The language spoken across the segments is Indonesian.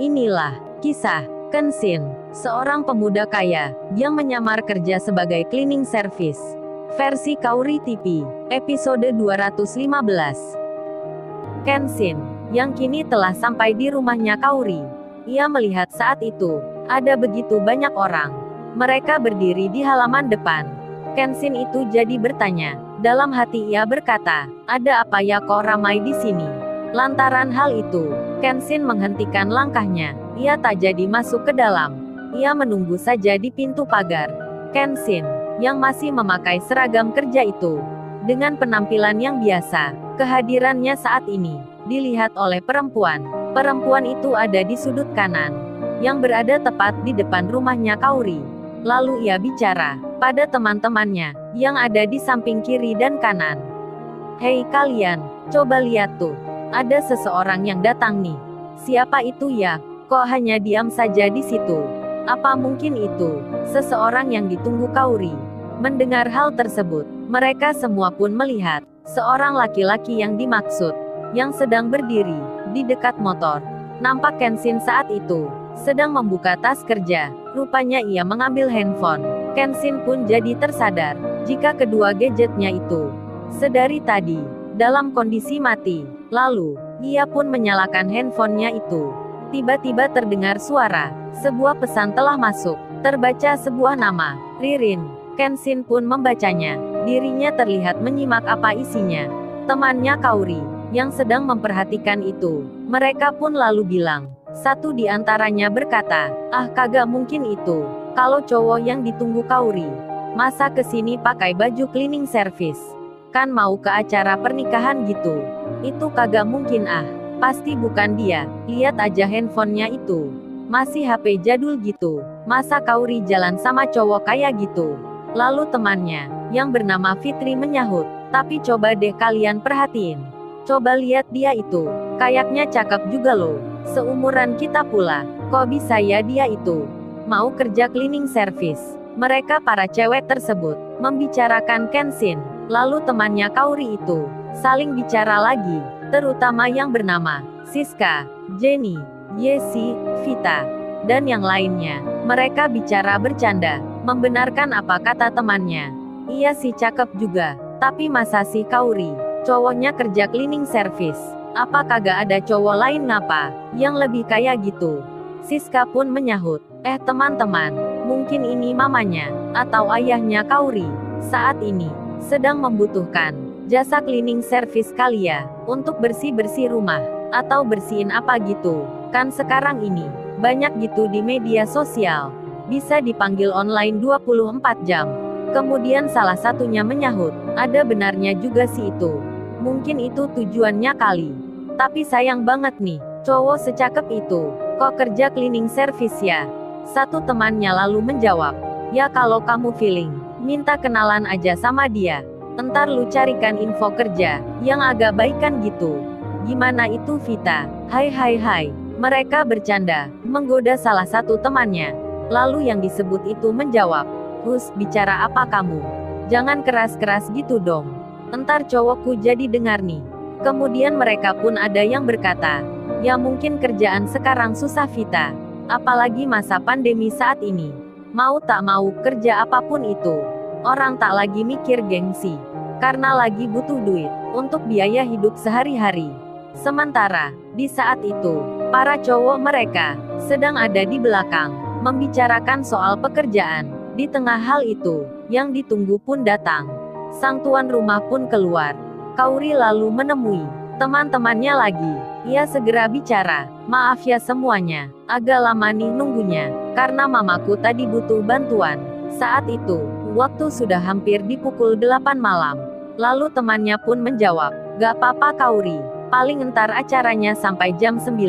Inilah kisah Kenshin, seorang pemuda kaya yang menyamar kerja sebagai cleaning service. Versi Kaori TV, episode 215. Kenshin, yang kini telah sampai di rumahnya Kaori. Ia melihat saat itu, ada begitu banyak orang. Mereka berdiri di halaman depan. Kenshin itu jadi bertanya. Dalam hati ia berkata, ada apa ya kok ramai di sini? Lantaran hal itu, Kenshin menghentikan langkahnya. Ia tak jadi masuk ke dalam. Ia menunggu saja di pintu pagar. Kenshin, yang masih memakai seragam kerja itu, dengan penampilan yang biasa, kehadirannya saat ini dilihat oleh perempuan. Perempuan itu ada di sudut kanan, yang berada tepat di depan rumahnya Kaori. Lalu ia bicara pada teman-temannya, yang ada di samping kiri dan kanan. Hei kalian, coba lihat tuh. Ada seseorang yang datang nih. Siapa itu ya? Kok hanya diam saja di situ? Apa mungkin itu seseorang yang ditunggu Kaori? Mendengar hal tersebut, mereka semua pun melihat seorang laki-laki yang dimaksud, yang sedang berdiri di dekat motor. Nampak Kenshin saat itu sedang membuka tas kerja. Rupanya ia mengambil handphone. Kenshin pun jadi tersadar jika kedua gadgetnya itu sedari tadi dalam kondisi mati. Lalu, ia pun menyalakan handphonenya itu. Tiba-tiba terdengar suara. Sebuah pesan telah masuk. Terbaca sebuah nama, Ririn. Kenshin pun membacanya. Dirinya terlihat menyimak apa isinya. Temannya Kaori, yang sedang memperhatikan itu. Mereka pun lalu bilang. Satu di antaranya berkata, ah kagak mungkin itu. Kalau cowok yang ditunggu Kaori, masa kesini pakai baju cleaning service? Kan mau ke acara pernikahan gitu. Itu kagak mungkin ah. Pasti bukan dia. Lihat aja handphonenya itu. Masih HP jadul gitu. Masa Kaori jalan sama cowok kayak gitu? Lalu temannya, yang bernama Fitri menyahut. Tapi coba deh kalian perhatiin. Coba lihat dia itu. Kayaknya cakep juga loh. Seumuran kita pula. Kok bisa ya dia itu mau kerja cleaning service? Mereka para cewek tersebut membicarakan Kenshin. Lalu temannya Kaori itu saling bicara lagi, terutama yang bernama Siska, Jenny, Yesi, Vita, dan yang lainnya. Mereka bicara bercanda, membenarkan apa kata temannya. Iya sih cakep juga, tapi masa sih Kaori, cowoknya kerja cleaning service? Apa kagak ada cowok lain ngapa, yang lebih kaya gitu? Siska pun menyahut, teman-teman, mungkin ini mamanya, atau ayahnya Kaori, saat ini sedang membutuhkan jasa cleaning service kali ya, untuk bersih-bersih rumah, atau bersihin apa gitu. Kan sekarang ini, banyak gitu di media sosial. Bisa dipanggil online 24 jam. Kemudian salah satunya menyahut, ada benarnya juga sih itu. Mungkin itu tujuannya kali. Tapi sayang banget nih, cowok secakep itu, kok kerja cleaning service ya? Satu temannya lalu menjawab, ya kalau kamu feeling, minta kenalan aja sama dia. Entar lu carikan info kerja, yang agak baikan gitu. Gimana itu Vita? Hai. Mereka bercanda, menggoda salah satu temannya. Lalu yang disebut itu menjawab, Hus, bicara apa kamu? Jangan keras-keras gitu dong. Entar cowokku jadi dengar nih. Kemudian mereka pun ada yang berkata, ya mungkin kerjaan sekarang susah Vita. Apalagi masa pandemi saat ini. Mau tak mau kerja apapun itu. Orang tak lagi mikir gengsi. Karena lagi butuh duit untuk biaya hidup sehari-hari. Sementara, di saat itu, para cowok mereka sedang ada di belakang, membicarakan soal pekerjaan. Di tengah hal itu, yang ditunggu pun datang. Sang tuan rumah pun keluar. Kaori lalu menemui teman-temannya lagi. Ia segera bicara, maaf ya semuanya, agak lama nih nunggunya, karena mamaku tadi butuh bantuan. Saat itu, waktu sudah hampir di pukul 8 malam. Lalu temannya pun menjawab, gak apa-apa Kaori, paling entar acaranya sampai jam 9.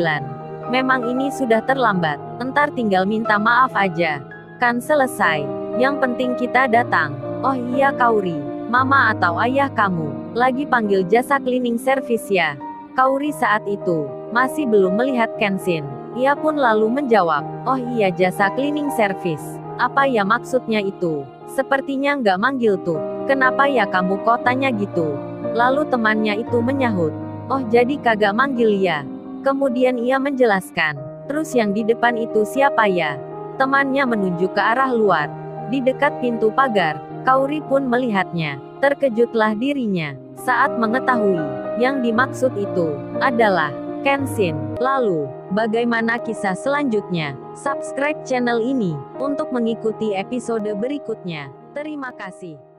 Memang ini sudah terlambat, entar tinggal minta maaf aja. Kan selesai, yang penting kita datang. Oh iya Kaori, mama atau ayah kamu lagi panggil jasa cleaning service ya? Kaori saat itu masih belum melihat Kenshin. Ia pun lalu menjawab, oh iya jasa cleaning service. Apa ya maksudnya itu? Sepertinya nggak manggil tuh. Kenapa ya kamu kok tanya gitu? Lalu temannya itu menyahut, oh jadi kagak manggil ya? Kemudian ia menjelaskan, Terus yang di depan itu siapa ya? Temannya menunjuk ke arah luar. Di dekat pintu pagar, Kauri pun melihatnya. Terkejutlah dirinya saat mengetahui yang dimaksud itu adalah Kenshin. Lalu, bagaimana kisah selanjutnya? Subscribe channel ini untuk mengikuti episode berikutnya. Terima kasih.